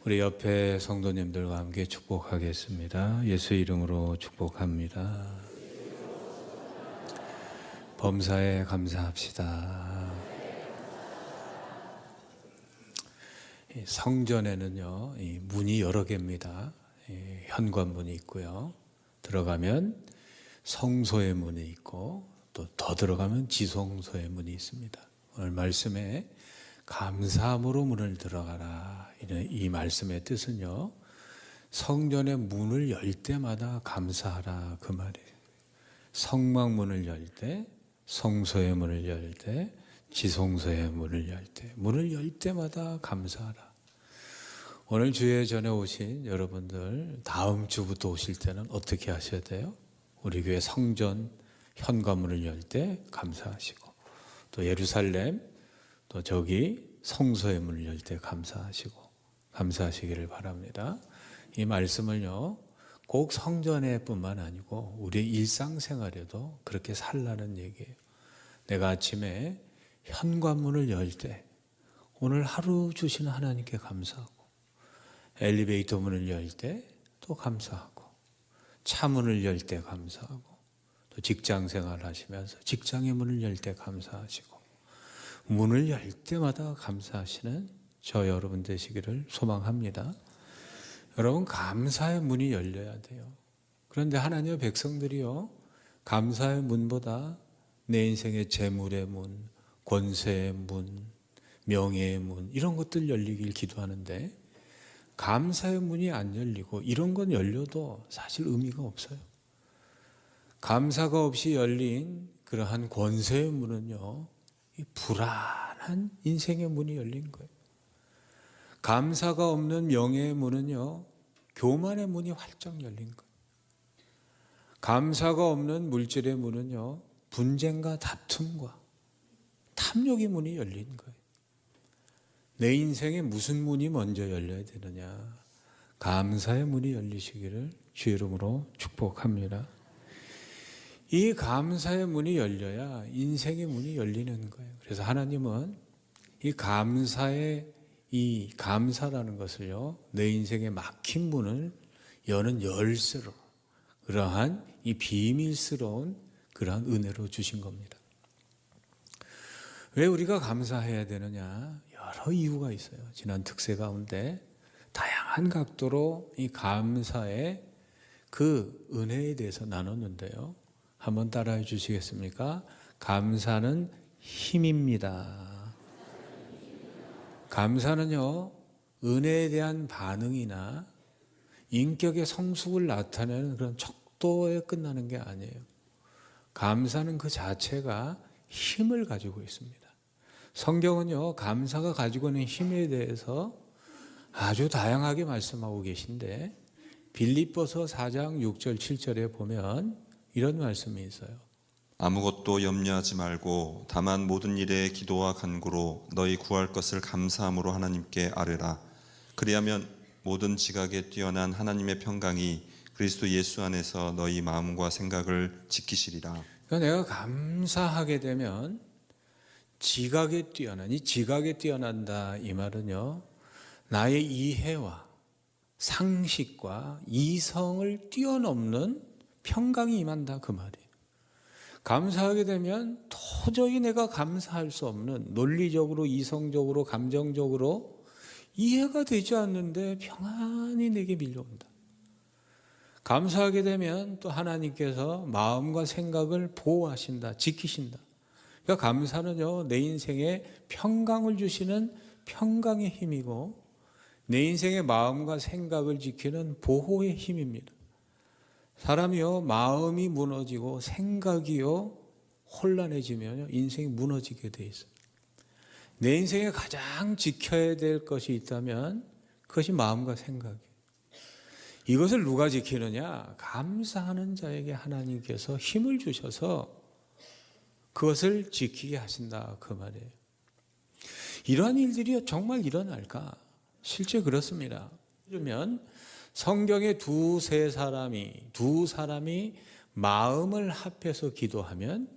우리 옆에 성도님들과 함께 축복하겠습니다. 예수 이름으로 축복합니다. 범사에 감사합시다. 성전에는요, 이 문이 여러 개입니다. 현관문이 있고요. 들어가면 성소의 문이 있고 또 더 들어가면 지성소의 문이 있습니다. 오늘 말씀에 감사함으로 문을 들어가라. 이 말씀의 뜻은요, 성전의 문을 열 때마다 감사하라 그 말이에요. 성막문을 열 때, 성소의 문을 열 때, 지성소의 문을 열 때, 문을 열 때마다 감사하라. 오늘 주에 전에 오신 여러분들 다음 주부터 오실 때는 어떻게 하셔야 돼요? 우리 교회 성전 현관문을 열 때 감사하시고, 또 예루살렘 또 저기 성소의 문을 열 때 감사하시기를 바랍니다. 이 말씀을요, 꼭 성전에 뿐만 아니고 우리 일상생활에도 그렇게 살라는 얘기예요. 내가 아침에 현관문을 열 때 오늘 하루 주신 하나님께 감사하고, 엘리베이터 문을 열 때 또 감사하고, 차 문을 열 때 감사하고, 또 직장 생활 하시면서 직장의 문을 열 때 감사하시고, 문을 열 때마다 감사하시는 저 여러분 되시기를 소망합니다. 여러분, 감사의 문이 열려야 돼요. 그런데 하나님의 백성들이요, 감사의 문보다 내 인생의 재물의 문, 권세의 문, 명예의 문, 이런 것들 열리길 기도하는데 감사의 문이 안 열리고 이런 건 열려도 사실 의미가 없어요. 감사가 없이 열린 그러한 권세의 문은요, 이 불안한 인생의 문이 열린 거예요. 감사가 없는 명예의 문은요, 교만의 문이 활짝 열린 거예요. 감사가 없는 물질의 문은요, 분쟁과 다툼과 탐욕의 문이 열린 거예요. 내 인생에 무슨 문이 먼저 열려야 되느냐? 감사의 문이 열리시기를 주 이름으로 축복합니다. 이 감사의 문이 열려야 인생의 문이 열리는 거예요. 그래서 하나님은 이 감사라는 것을요, 내 인생에 막힌 문을 여는 열쇠로, 그러한 이 비밀스러운 그러한 은혜로 주신 겁니다. 왜 우리가 감사해야 되느냐? 여러 이유가 있어요. 지난 특세 가운데 다양한 각도로 이 감사의 그 은혜에 대해서 나눴는데요. 한번 따라해 주시겠습니까? 감사는 힘입니다. 감사는요, 은혜에 대한 반응이나 인격의 성숙을 나타내는 그런 척도에 끝나는 게 아니에요. 감사는 그 자체가 힘을 가지고 있습니다. 성경은요, 감사가 가지고 있는 힘에 대해서 아주 다양하게 말씀하고 계신데, 빌립보서 4장 6절 7절에 보면 이런 말씀이 있어요. 아무것도 염려하지 말고 다만 모든 일에 기도와 간구로 너희 구할 것을 감사함으로 하나님께 아뢰라. 그리하면 모든 지각에 뛰어난 하나님의 평강이 그리스도 예수 안에서 너희 마음과 생각을 지키시리라. 그러니까 내가 감사하게 되면 지각에 뛰어난다 이 말은요, 나의 이해와 상식과 이성을 뛰어넘는 평강이 임한다 그 말이에요. 감사하게 되면 도저히 내가 감사할 수 없는, 논리적으로, 이성적으로, 감정적으로 이해가 되지 않는데 평안히 내게 밀려온다. 감사하게 되면 또 하나님께서 마음과 생각을 보호하신다, 지키신다. 그러니까 감사는요, 내 인생에 평강을 주시는 평강의 힘이고, 내 인생의 마음과 생각을 지키는 보호의 힘입니다. 사람이요, 마음이 무너지고 생각이요, 혼란해지면 인생이 무너지게 돼 있어요. 내 인생에 가장 지켜야 될 것이 있다면 그것이 마음과 생각이에요. 이것을 누가 지키느냐? 감사하는 자에게 하나님께서 힘을 주셔서 그것을 지키게 하신다 그 말이에요. 이러한 일들이 정말 일어날까? 실제 그렇습니다. 그러면 성경에 두 사람이 마음을 합해서 기도하면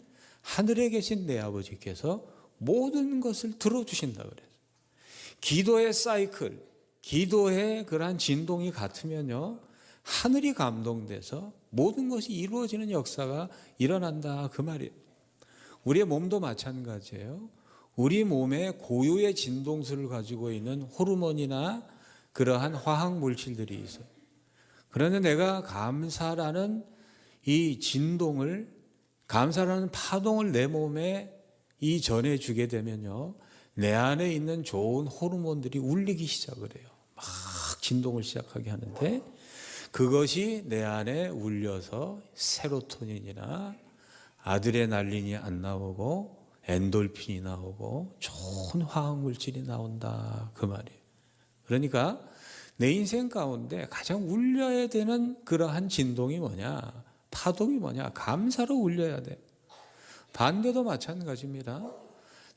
하늘에 계신 내 아버지께서 모든 것을 들어주신다 그래요. 기도의 사이클, 기도의 그러한 진동이 같으면요, 하늘이 감동돼서 모든 것이 이루어지는 역사가 일어난다 그 말이에요. 우리의 몸도 마찬가지예요. 우리 몸에 고유의 진동수를 가지고 있는 호르몬이나 그러한 화학 물질들이 있어요. 그런데 내가 감사라는 이 진동을, 감사라는 파동을 내 몸에 이 전해주게 되면요, 내 안에 있는 좋은 호르몬들이 울리기 시작을 해요. 막 진동을 시작하게 하는데, 그것이 내 안에 울려서 세로토닌이나 아드레날린이 안 나오고 엔돌핀이 나오고 좋은 화학물질이 나온다 그 말이에요. 그러니까 내 인생 가운데 가장 울려야 되는 그러한 진동이 뭐냐, 파동이 뭐냐, 감사로 울려야 돼. 반대도 마찬가지입니다.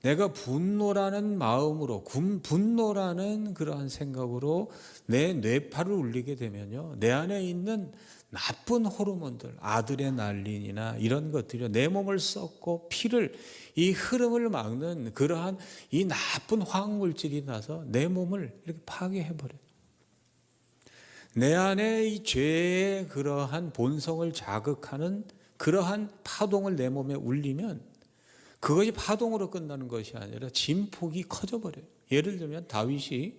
내가 분노라는 마음으로, 분노라는 그러한 생각으로 내 뇌파를 울리게 되면요, 내 안에 있는 나쁜 호르몬들, 아드레날린이나 이런 것들이 내 몸을 썩고 피를, 이 흐름을 막는 그러한 이 나쁜 화학물질이 나서 내 몸을 이렇게 파괴해버려요. 내 안에 이 죄의 그러한 본성을 자극하는 그러한 파동을 내 몸에 울리면 그것이 파동으로 끝나는 것이 아니라 진폭이 커져버려요. 예를 들면 다윗이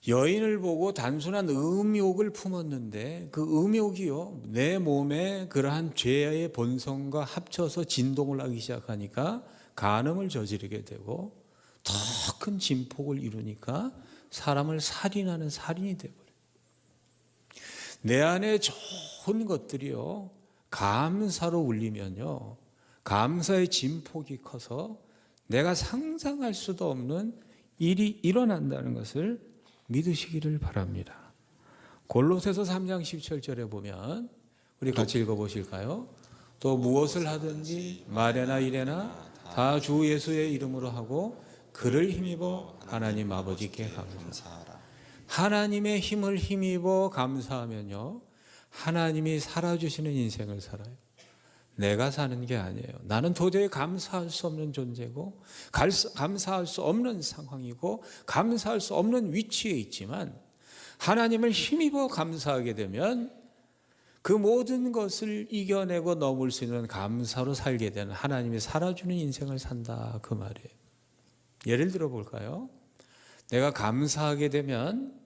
여인을 보고 단순한 음욕을 품었는데 그 음욕이요, 내 몸에 그러한 죄의 본성과 합쳐서 진동을 하기 시작하니까 간음을 저지르게 되고 더 큰 진폭을 이루니까 사람을 살인하는 살인이 되어버려요. 내 안에 좋은 것들이요, 감사로 울리면요, 감사의 진폭이 커서 내가 상상할 수도 없는 일이 일어난다는 것을 믿으시기를 바랍니다. 골로새서 3장 17절에 보면 우리 같이 읽어보실까요? 또 무엇을 하든지 말에나 일에나 다 주 예수의 이름으로 하고 그를 힘입어 하나님 아버지께 감사하라. 하나님의 힘을 힘입어 감사하면요, 하나님이 살아주시는 인생을 살아요. 내가 사는 게 아니에요. 나는 도저히 감사할 수 없는 존재고 감사할 수 없는 상황이고 감사할 수 없는 위치에 있지만 하나님을 힘입어 감사하게 되면 그 모든 것을 이겨내고 넘을 수 있는 감사로 살게 되는, 하나님이 살아주는 인생을 산다 그 말이에요. 예를 들어 볼까요? 내가 감사하게 되면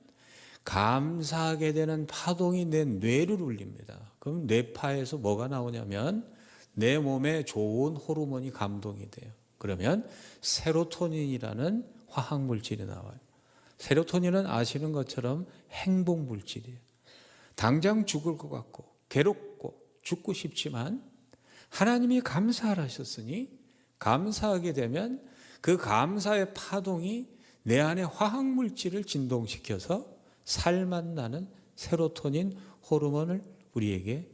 감사하게 되는 파동이 내 뇌를 울립니다. 그럼 뇌파에서 뭐가 나오냐면 내 몸에 좋은 호르몬이 감동이 돼요. 그러면 세로토닌이라는 화학물질이 나와요. 세로토닌은 아시는 것처럼 행복물질이에요. 당장 죽을 것 같고 괴롭고 죽고 싶지만 하나님이 감사하셨으니 감사하게 되면 그 감사의 파동이 내 안에 화학물질을 진동시켜서 살맛 나는 세로토닌 호르몬을 우리에게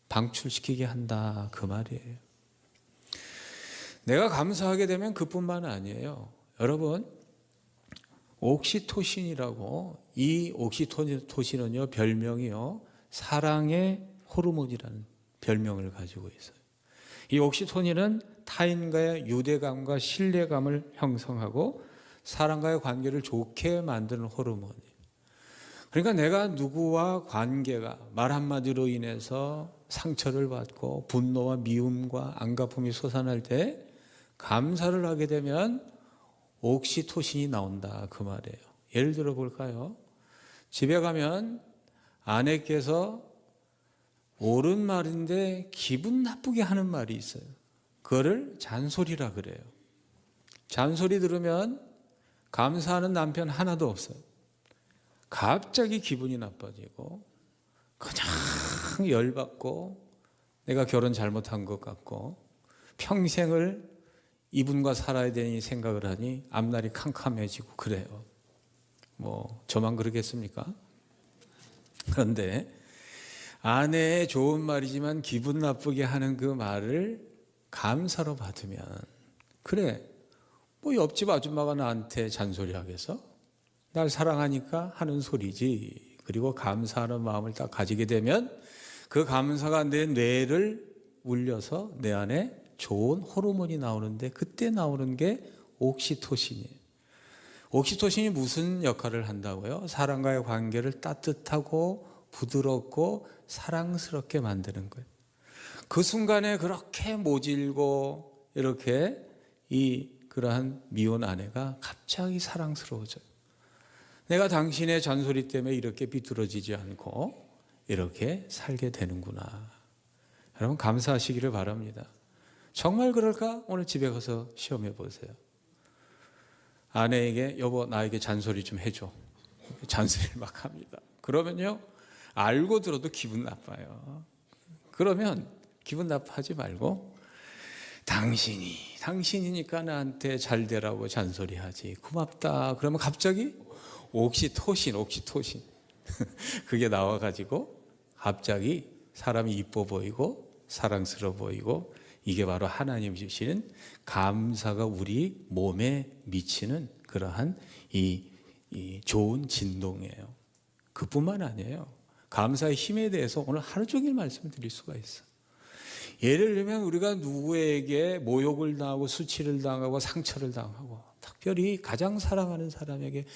방출시키게 한다 그 말이에요. 내가 감사하게 되면 그뿐만 아니에요. 여러분, 옥시토신이라고, 이 옥시토신은요, 별명이요, 사랑의 호르몬이라는 별명을 가지고 있어요. 이 옥시토신은 타인과의 유대감과 신뢰감을 형성하고 사람과의 관계를 좋게 만드는 호르몬이에요. 그러니까 내가 누구와 관계가 말 한마디로 인해서 상처를 받고 분노와 미움과 안갚음이 솟아날 때 감사를 하게 되면 옥시토신이 나온다 그 말이에요. 예를 들어 볼까요? 집에 가면 아내께서 옳은 말인데 기분 나쁘게 하는 말이 있어요. 그거를 잔소리라 그래요. 잔소리 들으면 감사하는 남편 하나도 없어요. 갑자기 기분이 나빠지고 그냥 열받고 내가 결혼 잘못한 것 같고 평생을 이분과 살아야 되니 생각을 하니 앞날이 캄캄해지고 그래요. 뭐 저만 그러겠습니까? 그런데 아내의 좋은 말이지만 기분 나쁘게 하는 그 말을 감사로 받으면, 그래, 뭐 옆집 아줌마가 나한테 잔소리 하겠어? 날 사랑하니까 하는 소리지. 그리고 감사하는 마음을 딱 가지게 되면 그 감사가 내 뇌를 울려서 내 안에 좋은 호르몬이 나오는데 그때 나오는 게 옥시토신이에요. 옥시토신이 무슨 역할을 한다고요? 사람과의 관계를 따뜻하고 부드럽고 사랑스럽게 만드는 거예요. 그 순간에 그렇게 모질고 이렇게 그러한 미혼 아내가 갑자기 사랑스러워져요. 내가 당신의 잔소리 때문에 이렇게 비뚤어지지 않고 이렇게 살게 되는구나. 여러분 감사하시기를 바랍니다. 정말 그럴까? 오늘 집에 가서 시험해 보세요. 아내에게 여보 나에게 잔소리 좀 해줘. 잔소리를 막 합니다. 그러면요 알고 들어도 기분 나빠요. 그러면 기분 나빠하지 말고 당신이니까 나한테 잘 되라고 잔소리하지. 고맙다. 그러면 갑자기 옥시토신 그게 나와가지고 갑자기 사람이 이뻐 보이고 사랑스러워 보이고 이게 바로 하나님 주시는 감사가 우리 몸에 미치는 그러한 이 좋은 진동이에요. 그뿐만 아니에요. 감사의 힘에 대해서 오늘 하루 종일 말씀드릴 수가 있어요. 예를 들면 우리가 누구에게 모욕을 당하고 수치를 당하고 상처를 당하고 특별히 가장 사랑하는 사람에게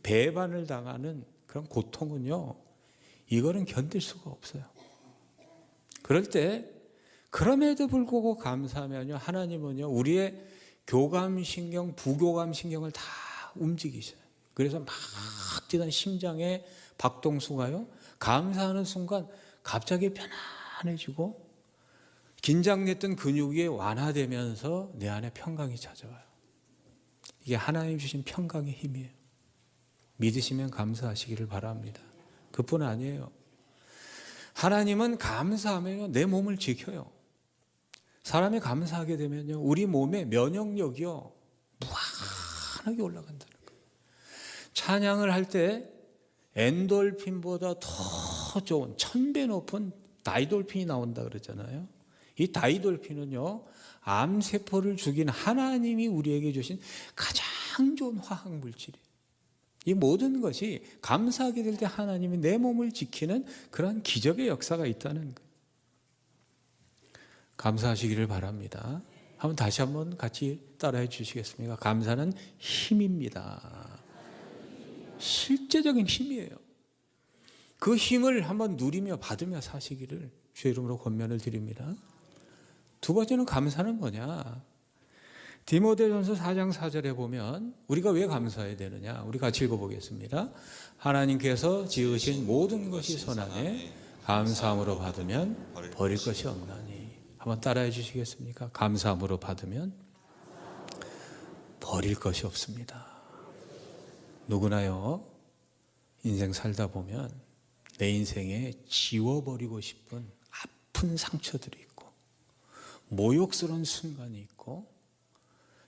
배반을 당하는 그런 고통은요, 이거는 견딜 수가 없어요. 그럴 때 그럼에도 불구하고 감사하면요, 하나님은요 우리의 교감신경, 부교감신경을 다 움직이셔요. 그래서 막 뛰던 심장의 박동수가요 감사하는 순간 갑자기 편안해지고 긴장됐던 근육이 완화되면서 내 안에 평강이 찾아와요. 이게 하나님 주신 평강의 힘이에요. 믿으시면 감사하시기를 바랍니다. 그뿐 아니에요. 하나님은 감사하면 내 몸을 지켜요. 사람이 감사하게 되면요 우리 몸의 면역력이요 무한하게 올라간다는 거예요. 찬양을 할 때 엔돌핀보다 더 좋은 1000배 높은 다이돌핀이 나온다 그러잖아요. 이 다이돌핀은요 암세포를 죽인 하나님이 우리에게 주신 가장 좋은 화학물질이에요. 이 모든 것이 감사하게 될 때 하나님이 내 몸을 지키는 그런 기적의 역사가 있다는 거예요. 감사하시기를 바랍니다. 다시 한번 같이 따라해 주시겠습니까? 감사는 힘입니다. 실제적인 힘이에요. 그 힘을 한번 누리며 받으며 사시기를 주의 이름으로 권면을 드립니다. 두 번째는 감사는 뭐냐? 디모데전서 4장 4절에 보면 우리가 왜 감사해야 되느냐? 우리 같이 읽어보겠습니다. 하나님께서 지으신 모든 것이 선하네 감사함으로 받으면 버릴 것이 없나니. 한번 따라해 주시겠습니까? 감사함으로 받으면 버릴 것이 없습니다. 누구나요 인생 살다 보면 내 인생에 지워버리고 싶은 아픈 상처들이 있고 모욕스러운 순간이 있고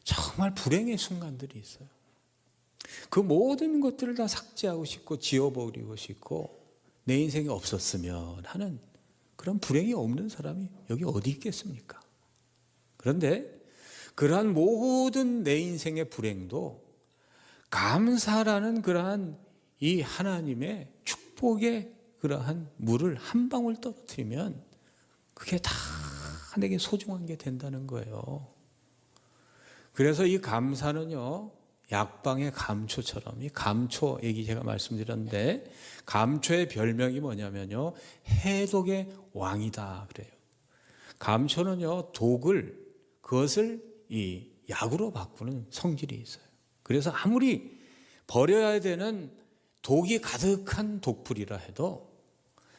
정말 불행의 순간들이 있어요. 그 모든 것들을 다 삭제하고 싶고 지워버리고 싶고 내 인생이 없었으면 하는 그런 불행이 없는 사람이 여기 어디 있겠습니까? 그런데 그러한 모든 내 인생의 불행도 감사라는 그러한 이 하나님의 축복의 그러한 물을 한 방울 떨어뜨리면 그게 다 내게 소중한 게 된다는 거예요. 그래서 이 감사는요 약방의 감초처럼, 이 감초 얘기 제가 말씀드렸는데 감초의 별명이 뭐냐면요 해독의 왕이다 그래요. 감초는요 그것을 이 약으로 바꾸는 성질이 있어요. 그래서 아무리 버려야 되는 독이 가득한 독풀이라 해도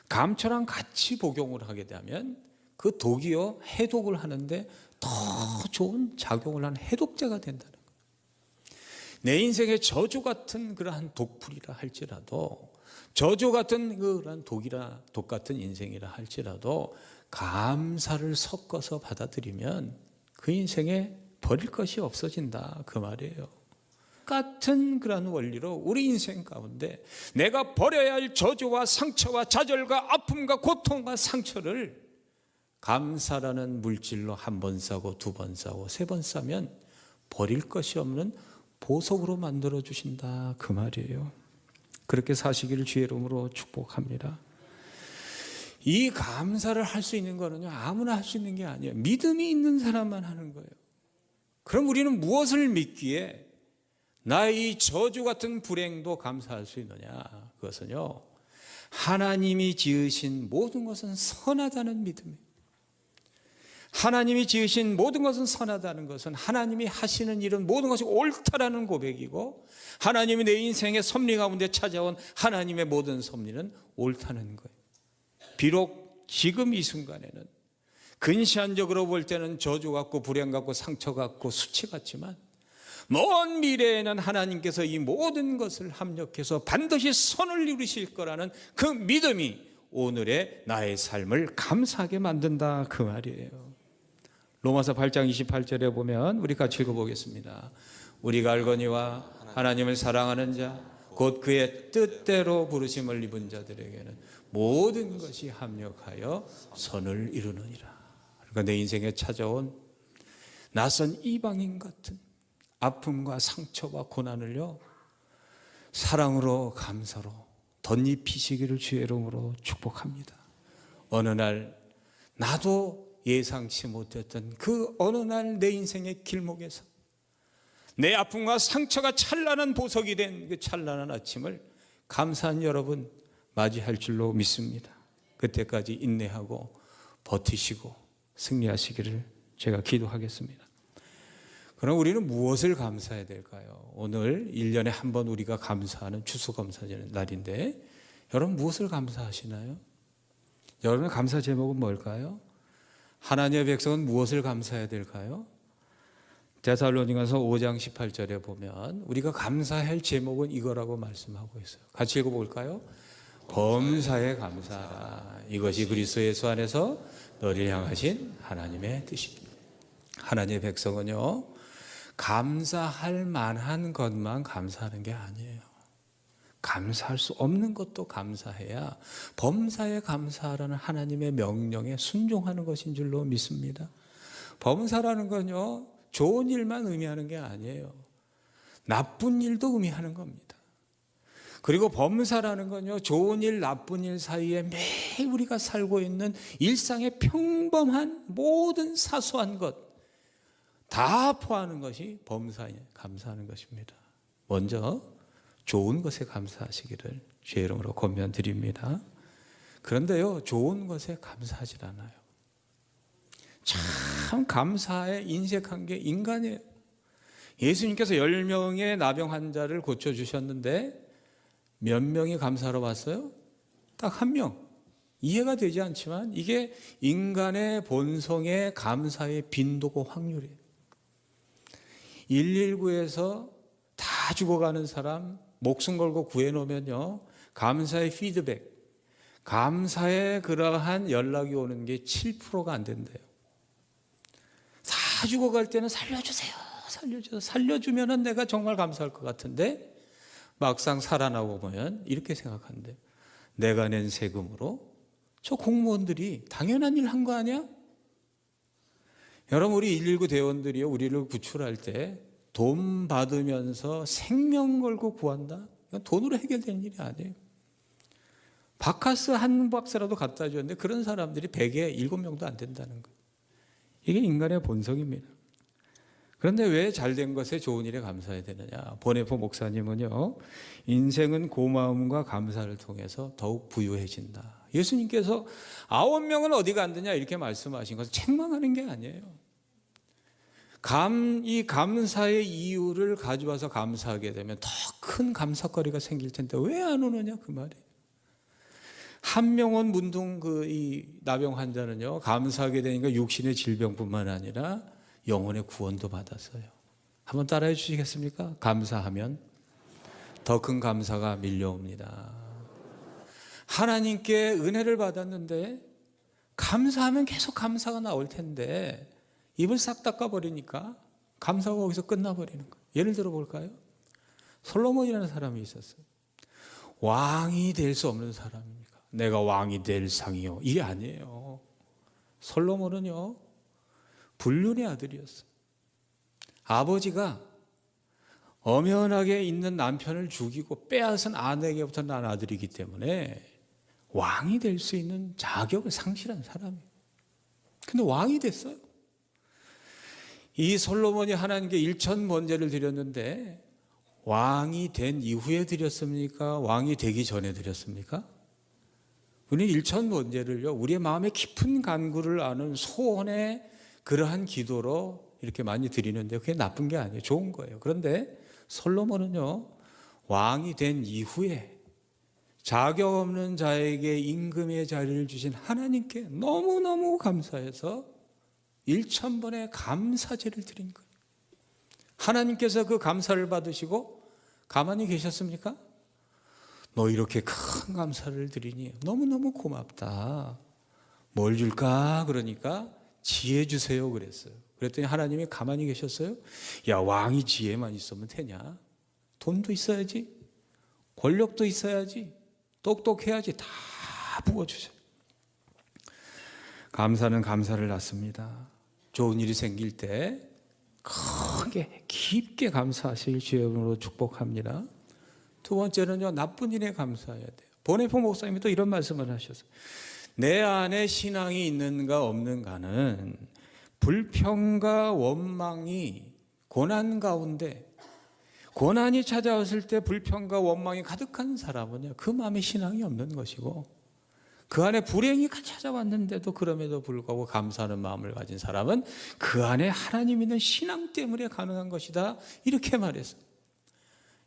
감초랑 같이 복용을 하게 되면 그 독이요 해독을 하는데 더 좋은 작용을 하는 해독제가 된다는 거예요. 내 인생에 저주 같은 그러한 독풀이라 할지라도, 저주 같은 그러한 독 같은 인생이라 할지라도 감사를 섞어서 받아들이면 그 인생에 버릴 것이 없어진다 그 말이에요. 같은 그런 원리로 우리 인생 가운데 내가 버려야 할 저주와 상처와 좌절과 아픔과 고통과 상처를 감사라는 물질로 한 번 싸고 두 번 싸고 세 번 싸면 버릴 것이 없는 보석으로 만들어 주신다 그 말이에요. 그렇게 사시기를 주의 이름으로 축복합니다. 이 감사를 할 수 있는 거는요 아무나 할 수 있는 게 아니에요. 믿음이 있는 사람만 하는 거예요. 그럼 우리는 무엇을 믿기에 나의 이 저주 같은 불행도 감사할 수 있느냐? 그것은요, 하나님이 지으신 모든 것은 선하다는 믿음이에요. 하나님이 지으신 모든 것은 선하다는 것은 하나님이 하시는 일은 모든 것이 옳다라는 고백이고, 하나님이 내 인생의 섭리 가운데 찾아온 하나님의 모든 섭리는 옳다는 거예요. 비록 지금 이 순간에는 근시안적으로 볼 때는 저주 같고 불행 같고 상처 같고 수치 같지만, 먼 미래에는 하나님께서 이 모든 것을 합력해서 반드시 선을 이루실 거라는 그 믿음이 오늘의 나의 삶을 감사하게 만든다, 그 말이에요. 로마서 8장 28절에 보면 우리 같이 읽어보겠습니다. 우리가 알거니와 하나님을 사랑하는 자 곧 그의 뜻대로 부르심을 입은 자들에게는 모든 것이 합력하여 선을 이루느니라. 그러니까 내 인생에 찾아온 낯선 이방인 같은 아픔과 상처와 고난을요, 사랑으로 감사로 덧입히시기를 주의 이름으로 축복합니다. 어느 날 나도 예상치 못했던 그 어느 날 내 인생의 길목에서 내 아픔과 상처가 찬란한 보석이 된 그 찬란한 아침을 감사한 여러분 맞이할 줄로 믿습니다. 그때까지 인내하고 버티시고 승리하시기를 제가 기도하겠습니다. 그럼 우리는 무엇을 감사해야 될까요? 오늘 1년에 한 번 우리가 감사하는 추수감사 날인데, 여러분 무엇을 감사하시나요? 여러분의 감사 제목은 뭘까요? 하나님의 백성은 무엇을 감사해야 될까요? 데살로니가서 5장 18절에 보면 우리가 감사해야 할 제목은 이거라고 말씀하고 있어요. 같이 읽어볼까요? 범사에 감사하라. 이것이 그리스도 예수 안에서 너를 향하신 하나님의 뜻입니다. 하나님의 백성은요, 감사할 만한 것만 감사하는 게 아니에요. 감사할 수 없는 것도 감사해야 범사에 감사하라는 하나님의 명령에 순종하는 것인 줄로 믿습니다. 범사라는 건요, 좋은 일만 의미하는 게 아니에요. 나쁜 일도 의미하는 겁니다. 그리고 범사라는 건요, 좋은 일, 나쁜 일 사이에 매일 우리가 살고 있는 일상의 평범한 모든 사소한 것 다 포함하는 것이 범사에 감사하는 것입니다. 먼저 좋은 것에 감사하시기를 주의 이름으로 권면드립니다. 그런데요, 좋은 것에 감사하지 않아요. 참 감사에 인색한 게 인간이에요. 예수님께서 10명의 나병 환자를 고쳐주셨는데 몇 명이 감사하러 왔어요? 딱 1명. 이해가 되지 않지만 이게 인간의 본성의 감사의 빈도고 확률이에요. 119에서 다 죽어가는 사람 목숨 걸고 구해놓으면요, 감사의 피드백, 감사의 그러한 연락이 오는 게 7%가 안 된대요. 다 죽어갈 때는 살려주세요, 살려주세요, 살려주면은 내가 정말 감사할 것 같은데, 막상 살아나고 보면 이렇게 생각한대요. 내가 낸 세금으로 저 공무원들이 당연한 일 한 거 아니야? 여러분, 우리 119 대원들이요, 우리를 구출할 때 돈 받으면서 생명 걸고 구한다? 이건 돈으로 해결되는 일이 아니에요. 바카스 한 박스라도 갖다 줬는데 그런 사람들이 100에 7명도 안 된다는 거예요. 이게 인간의 본성입니다. 그런데 왜 잘된 것에 좋은 일에 감사해야 되느냐? 보네포 목사님은요, 인생은 고마움과 감사를 통해서 더욱 부유해진다. 예수님께서 9명은 어디 간느냐 이렇게 말씀하신 것은 책망하는 게 아니에요. 이 감사의 이유를 가져와서 감사하게 되면 더 큰 감사거리가 생길 텐데 왜 안 오느냐, 그 말이에요. 한명원 문둥 이 나병 환자는요, 감사하게 되니까 육신의 질병뿐만 아니라 영혼의 구원도 받았어요. 한번 따라해 주시겠습니까? 감사하면 더 큰 감사가 밀려옵니다. 하나님께 은혜를 받았는데 감사하면 계속 감사가 나올 텐데 입을 싹 닦아버리니까 감사가 거기서 끝나버리는 거예요. 예를 들어 볼까요? 솔로몬이라는 사람이 있었어요. 왕이 될 수 없는 사람입니까? 내가 왕이 될 상이요, 이게 아니에요. 솔로몬은요, 불륜의 아들이었어요. 아버지가 엄연하게 있는 남편을 죽이고 빼앗은 아내에게부터 난 아들이기 때문에 왕이 될 수 있는 자격을 상실한 사람이에요. 근데 왕이 됐어요. 이 솔로몬이 하나님께 1,000번제를 드렸는데 왕이 된 이후에 드렸습니까? 왕이 되기 전에 드렸습니까? 우리는 일천번제를요, 우리의 마음의 깊은 간구를 아는 소원의 그러한 기도로 이렇게 많이 드리는데 그게 나쁜 게 아니에요. 좋은 거예요. 그런데 솔로몬은요, 왕이 된 이후에 자격 없는 자에게 임금의 자리를 주신 하나님께 너무너무 감사해서 1000번의 감사제를 드린 거예요. 하나님께서 그 감사를 받으시고 가만히 계셨습니까? 너 이렇게 큰 감사를 드리니 너무너무 고맙다. 뭘 줄까? 그러니까 지혜 주세요 그랬어요. 그랬더니 하나님이 가만히 계셨어요. 야, 왕이 지혜만 있으면 되냐? 돈도 있어야지, 권력도 있어야지, 똑똑해야지, 다 부어주세요. 감사는 감사를 낳습니다. 좋은 일이 생길 때 크게 깊게 감사하실 주님으로 축복합니다. 두 번째는요, 나쁜 일에 감사해야 돼요. 보네포 목사님이 또 이런 말씀을 하셨어요. 내 안에 신앙이 있는가 없는가는 불평과 원망이 고난 가운데, 고난이 찾아왔을 때 불평과 원망이 가득한 사람은요, 그 마음에 신앙이 없는 것이고, 그 안에 불행이 찾아왔는데도 그럼에도 불구하고 감사하는 마음을 가진 사람은 그 안에 하나님 있는 신앙 때문에 가능한 것이다, 이렇게 말했어요.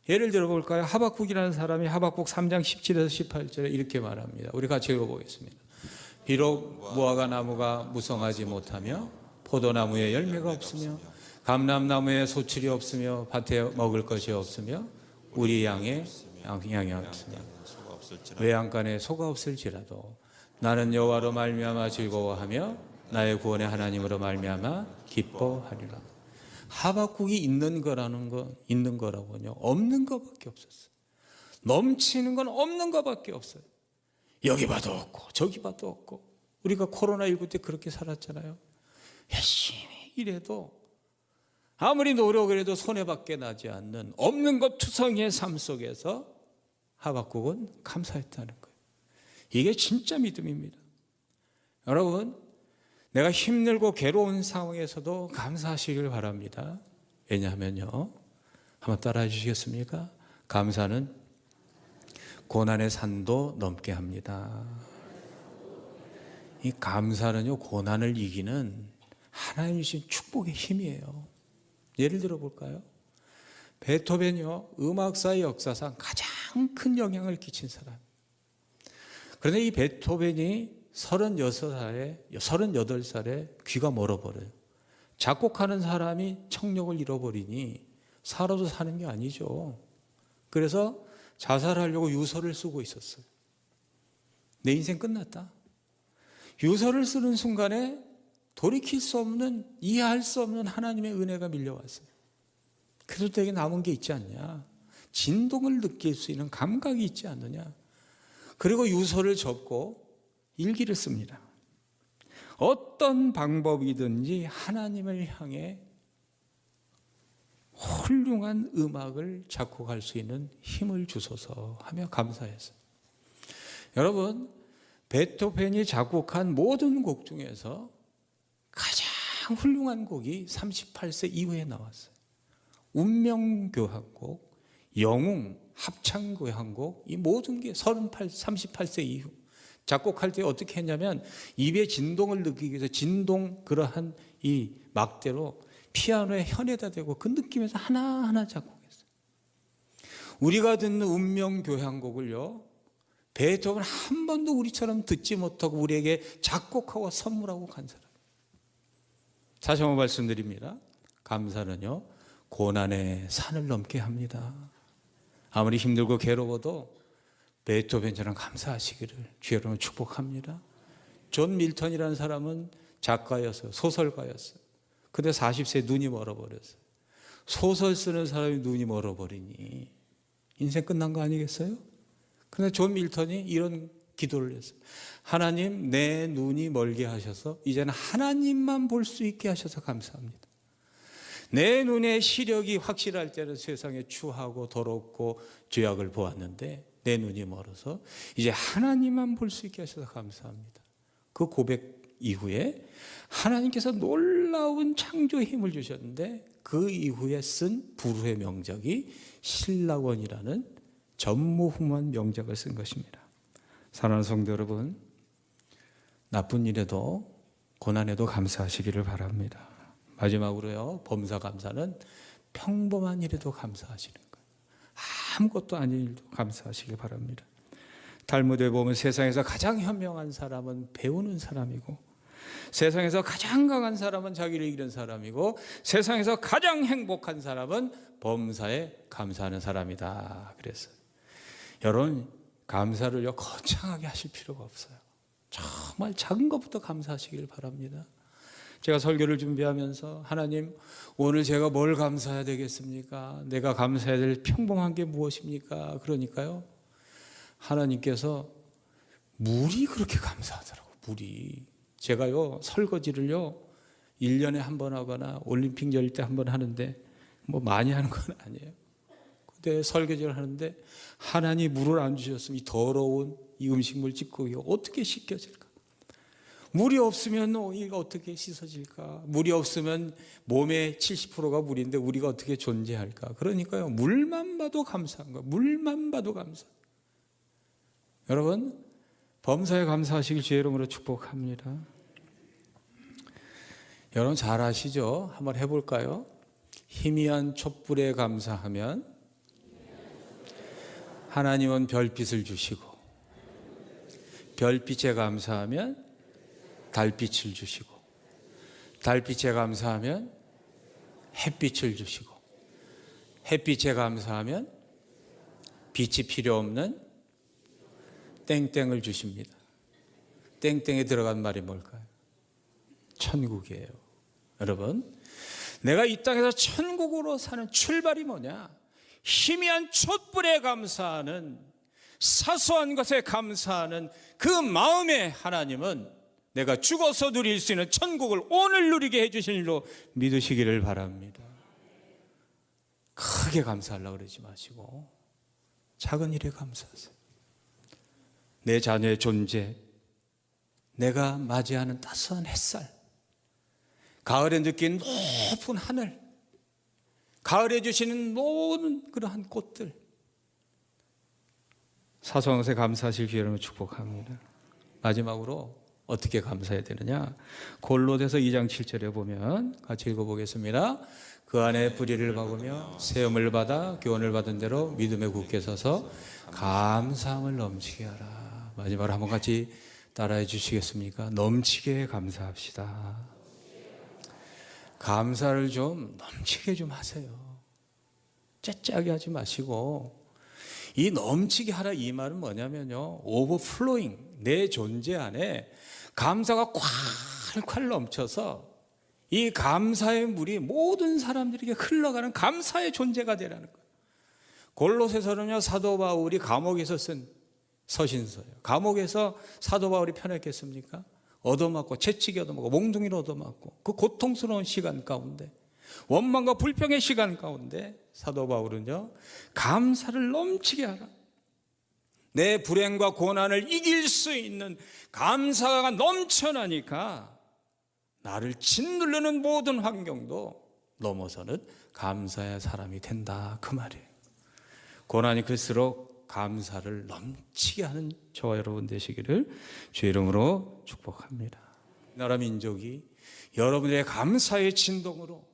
예를 들어 볼까요? 하박국이라는 사람이 하박국 3장 17에서 18절에 이렇게 말합니다. 우리 같이 읽어보겠습니다. 비록 무화과 나무가 무성하지 못하며 포도나무에 열매가 없으며 감람나무에 소출이 없으며 밭에 먹을 것이 없으며 우리 양에 양이 없으며 외양간에 소가 없을지라도 나는 여호와로 말미암아 즐거워하며 나의 구원의 하나님으로 말미암아 기뻐하리라. 하박국이 있는 거라고요, 없는 것밖에 없었어요. 넘치는 건 없는 것밖에 없어요. 여기 봐도 없고 저기 봐도 없고. 우리가 코로나19 때 그렇게 살았잖아요. 열심히 일해도 아무리 노력을 해도 손해밖에 나지 않는 없는 것 투성이의 삶 속에서 하박국은 감사했다는 거예요. 이게 진짜 믿음입니다. 여러분, 내가 힘들고 괴로운 상황에서도 감사하시길 바랍니다. 왜냐하면요, 한번 따라해 주시겠습니까? 감사는 고난의 산도 넘게 합니다. 이 감사는요, 고난을 이기는 하나님 주신 축복의 힘이에요. 예를 들어 볼까요? 베토벤이요, 음악사의 역사상 가장 큰 영향을 끼친 사람. 그런데 이 베토벤이 38살에 귀가 멀어버려요. 작곡하는 사람이 청력을 잃어버리니 살아도 사는 게 아니죠. 그래서 자살하려고 유서를 쓰고 있었어요. 내 인생 끝났다. 유서를 쓰는 순간에 돌이킬 수 없는, 이해할 수 없는 하나님의 은혜가 밀려왔어요. 그래도 되게 남은 게 있지 않냐? 진동을 느낄 수 있는 감각이 있지 않느냐? 그리고 유서를 접고 일기를 씁니다. 어떤 방법이든지 하나님을 향해 훌륭한 음악을 작곡할 수 있는 힘을 주소서 하며 감사했어요. 여러분, 베토벤이 작곡한 모든 곡 중에서 가장 훌륭한 곡이 38세 이후에 나왔어요. 운명교향곡, 영웅, 합창교향곡, 이 모든 게 38세 이후. 작곡할 때 어떻게 했냐면 입의 진동을 느끼기 위해서 그러한 이 막대로 피아노에 현에다 대고 그 느낌에서 하나하나 작곡했어요. 우리가 듣는 운명교향곡을요, 베토벤은 한 번도 우리처럼 듣지 못하고 우리에게 작곡하고 선물하고 간 사람. 다시 한번 말씀드립니다. 감사는요, 고난의 산을 넘게 합니다. 아무리 힘들고 괴로워도 베토벤처럼 감사하시기를 주 여러분 축복합니다. 존 밀턴이라는 사람은 작가였어요. 소설가였어요. 근데 40세에 눈이 멀어버렸어요. 소설 쓰는 사람이 눈이 멀어버리니 인생 끝난 거 아니겠어요? 그런데 존 밀턴이 이런 기도를 했어요. 하나님, 내 눈이 멀게 하셔서 이제는 하나님만 볼 수 있게 하셔서 감사합니다. 내 눈의 시력이 확실할 때는 세상에 추하고 더럽고 죄악을 보았는데 내 눈이 멀어서 이제 하나님만 볼 수 있게 하셔서 감사합니다. 그 고백 이후에 하나님께서 놀라운 창조의 힘을 주셨는데 그 이후에 쓴 불후의 명작이 신라원이라는 전무후무한 명작을 쓴 것입니다. 사랑하는 성도 여러분, 나쁜 일에도 고난에도 감사하시기를 바랍니다. 마지막으로요, 범사감사는 평범한 일에도 감사하시는 거예요. 아무것도 아닌 일도 감사하시기 바랍니다. 탈무드에 보면 세상에서 가장 현명한 사람은 배우는 사람이고, 세상에서 가장 강한 사람은 자기를 이기는 사람이고, 세상에서 가장 행복한 사람은 범사에 감사하는 사람이다. 그래서 여러분, 감사를요 거창하게 하실 필요가 없어요. 정말 작은 것부터 감사하시길 바랍니다. 제가 설교를 준비하면서 하나님, 오늘 제가 뭘 감사해야 되겠습니까? 내가 감사해야 될 평범한 게 무엇입니까? 그러니까요, 하나님께서 물이 그렇게 감사하더라고요. 물이. 제가요 설거지를요 1년에 한 번 하거나 올림픽 열 때 한 번 하는데 뭐 많이 하는 건 아니에요. 근데 설거지를 하는데 하나님 물을 안 주셨으면 이 더러운 이 음식물 찌꺼기가 어떻게 씻겨질까? 물이 없으면 이가 어떻게 씻어질까? 물이 없으면 몸의 70%가 물인데 우리가 어떻게 존재할까? 그러니까요, 물만 봐도 감사한 거예요. 물만 봐도 감사. 여러분, 범사에 감사하시길 주의 이름으로 축복합니다. 여러분 잘 아시죠? 한번 해볼까요? 희미한 촛불에 감사하면 하나님은 별빛을 주시고, 별빛에 감사하면 달빛을 주시고, 달빛에 감사하면 햇빛을 주시고, 햇빛에 감사하면 빛이 필요 없는 땡땡을 주십니다. 땡땡에 들어간 말이 뭘까요? 천국이에요. 여러분, 내가 이 땅에서 천국으로 사는 출발이 뭐냐? 희미한 촛불에 감사하는, 사소한 것에 감사하는 그 마음에 하나님은 내가 죽어서 누릴 수 있는 천국을 오늘 누리게 해주신 일로 믿으시기를 바랍니다. 크게 감사하려고 그러지 마시고 작은 일에 감사하세요. 내 자녀의 존재, 내가 맞이하는 따스한 햇살, 가을에 느낀 높은 하늘, 가을에 주시는 모든 그러한 꽃들, 사소한 것에 감사하실 기회를 축복합니다. 마지막으로 어떻게 감사해야 되느냐? 골로새서 2장 7절에 보면 같이 읽어보겠습니다. 그 안에 뿌리를 박으며 세움을 받아 교훈을 받은 대로 믿음에 굳게 서서 감사함을 넘치게 하라. 마지막으로 한번 같이 따라해 주시겠습니까? 넘치게 감사합시다. 감사를 좀 넘치게 좀 하세요. 째짜게 하지 마시고, 이 넘치게 하라 이 말은 뭐냐면요, 오버플로잉, 내 존재 안에 감사가 콸콸 넘쳐서 이 감사의 물이 모든 사람들에게 흘러가는 감사의 존재가 되라는 거예요. 골로새서는요, 사도 바울이 감옥에서 쓴 서신서예요. 감옥에서 사도 바울이 편했겠습니까? 얻어맞고 채찍이 얻어맞고 몽둥이로 얻어맞고 그 고통스러운 시간 가운데, 원망과 불평의 시간 가운데 사도 바울은요, 감사를 넘치게 하라. 내 불행과 고난을 이길 수 있는 감사가 넘쳐나니까 나를 짓누르는 모든 환경도 넘어서는 감사의 사람이 된다, 그 말이에요. 고난이 클수록 감사를 넘치게 하는 저와 여러분 되시기를 주의 이름으로 축복합니다. 나라 민족이 여러분의 감사의 진동으로,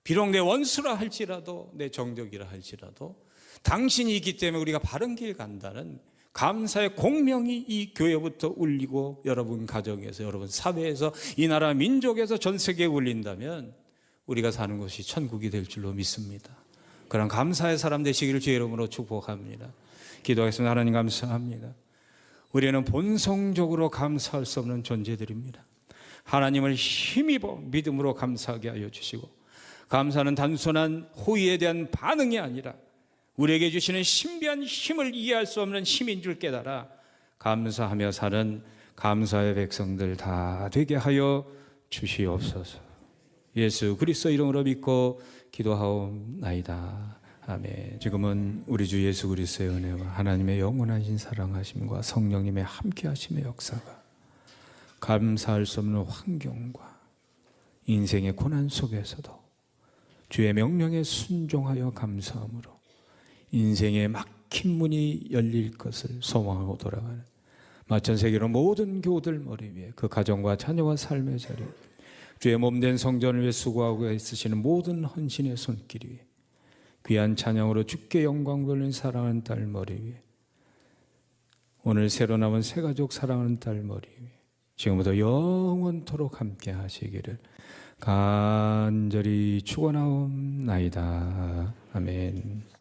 비록 내 원수라 할지라도 내 정적이라 할지라도 당신이 있기 때문에 우리가 바른 길 간다는 감사의 공명이 이 교회부터 울리고 여러분 가정에서, 여러분 사회에서, 이 나라 민족에서 전 세계에 울린다면 우리가 사는 곳이 천국이 될 줄로 믿습니다. 그런 감사의 사람 되시기를 주의 이름으로 축복합니다. 기도하겠습니다. 하나님 감사합니다. 우리는 본성적으로 감사할 수 없는 존재들입니다. 하나님을 힘입어 믿음으로 감사하게 하여 주시고, 감사는 단순한 호의에 대한 반응이 아니라 우리에게 주시는 신비한 힘을 이해할 수 없는 힘인 줄 깨달아 감사하며 사는 감사의 백성들 다 되게 하여 주시옵소서. 예수 그리스도 이름으로 믿고 기도하옵나이다. 아멘. 지금은 우리 주 예수 그리스도의 은혜와 하나님의 영원하신 사랑하심과 성령님의 함께하심의 역사가 감사할 수 없는 환경과 인생의 고난 속에서도 주의 명령에 순종하여 감사함으로 인생의 막힌 문이 열릴 것을 소망하고 돌아가는 마천 세계로 모든 교우들 머리 위에 그 가정과 자녀와 삶의 자리 주의 몸된 성전을 위해 수고하고 애쓰시는 모든 헌신의 손길 위에 귀한 찬양으로 주께 영광 돌리는 사랑하는 딸 머리 위에 오늘 새로 남은 새 가족 사랑하는 딸 머리 위에 지금부터 영원토록 함께 하시기를 간절히 축원하옵나이다. 아멘.